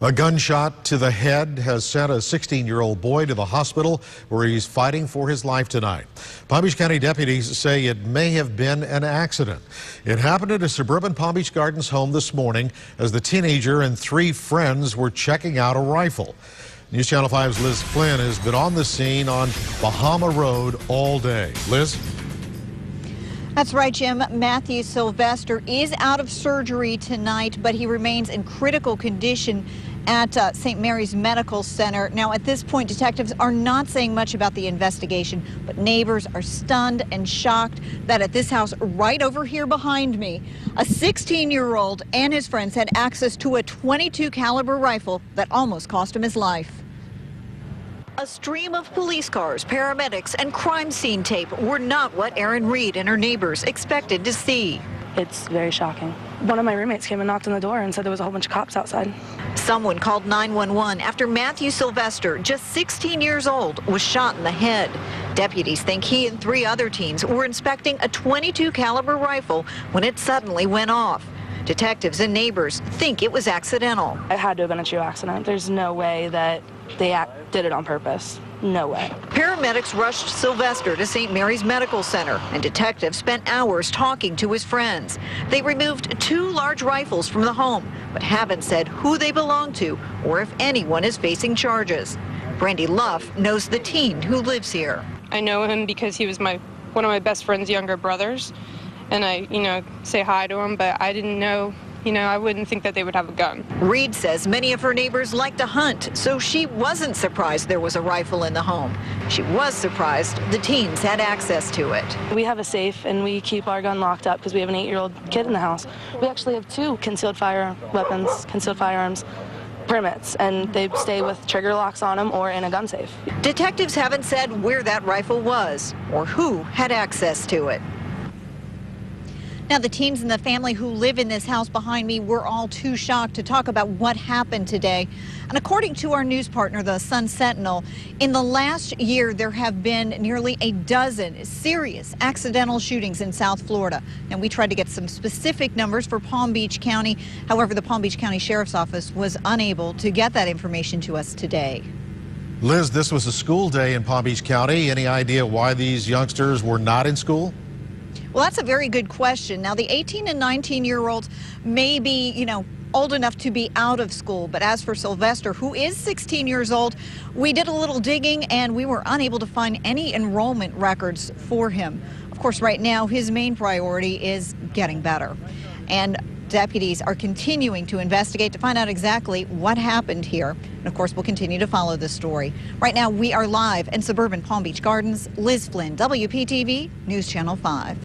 A gunshot to the head has sent a 16-year-old boy to the hospital where he's fighting for his life tonight. Palm Beach County deputies say it may have been an accident. It happened at a suburban Palm Beach Gardens home this morning as the teenager and three friends were checking out a rifle. News Channel 5's Liz Flynn has been on the scene on Bahama Road all day. Liz? That's right, Jim. Matthew Sylvester is out of surgery tonight, but he remains in critical condition at St. Mary's Medical Center. Now, at this point, detectives are not saying much about the investigation, but neighbors are stunned and shocked that at this house right over here behind me, a 16-year-old and his friends had access to a .22 caliber rifle that almost cost him his life. A stream of police cars, paramedics, and crime scene tape were not what Erin Reed and her neighbors expected to see. It's very shocking. One of my roommates came and knocked on the door and said there was a whole bunch of cops outside. Someone called 911 after Matthew Sylvester, just 16 years old, was shot in the head. Deputies think he and three other teens were inspecting a .22 caliber rifle when it suddenly went off. Detectives and neighbors think it was accidental. It had to have been a true accident. There's no way that they did it on purpose. No way. Paramedics rushed Sylvester to St. Mary's Medical Center, and detectives spent hours talking to his friends. They removed two large rifles from the home, but haven't said who they belong to or if anyone is facing charges. Brandy Luff knows the teen who lives here. I know him because he was one of my best friend's younger brothers, and I, say hi to him, but I didn't know. I wouldn't think that they would have a gun. Reed says many of her neighbors like to hunt, so she wasn't surprised there was a rifle in the home. She was surprised the teens had access to it. We have a safe and we keep our gun locked up because we have an 8-year-old kid in the house. We actually have two concealed firearms permits, and they stay with trigger locks on them or in a gun safe. Detectives haven't said where that rifle was or who had access to it. Now, the teens and the family who live in this house behind me were all too shocked to talk about what happened today. And according to our news partner, the Sun Sentinel, in the last year, there have been nearly a dozen serious accidental shootings in South Florida. And we tried to get some specific numbers for Palm Beach County. However, the Palm Beach County Sheriff's Office was unable to get that information to us today. Liz, this was a school day in Palm Beach County. Any idea why these youngsters were not in school? Well, that's a very good question. Now, the 18 and 19-year-olds may be, old enough to be out of school. But as for Sylvester, who is 16 years old, we did a little digging and we were unable to find any enrollment records for him. Of course, right now, his main priority is getting better. And deputies are continuing to investigate to find out exactly what happened here. And of course, we'll continue to follow this story. Right now, we are live in suburban Palm Beach Gardens. Liz Flynn, WPTV News Channel 5.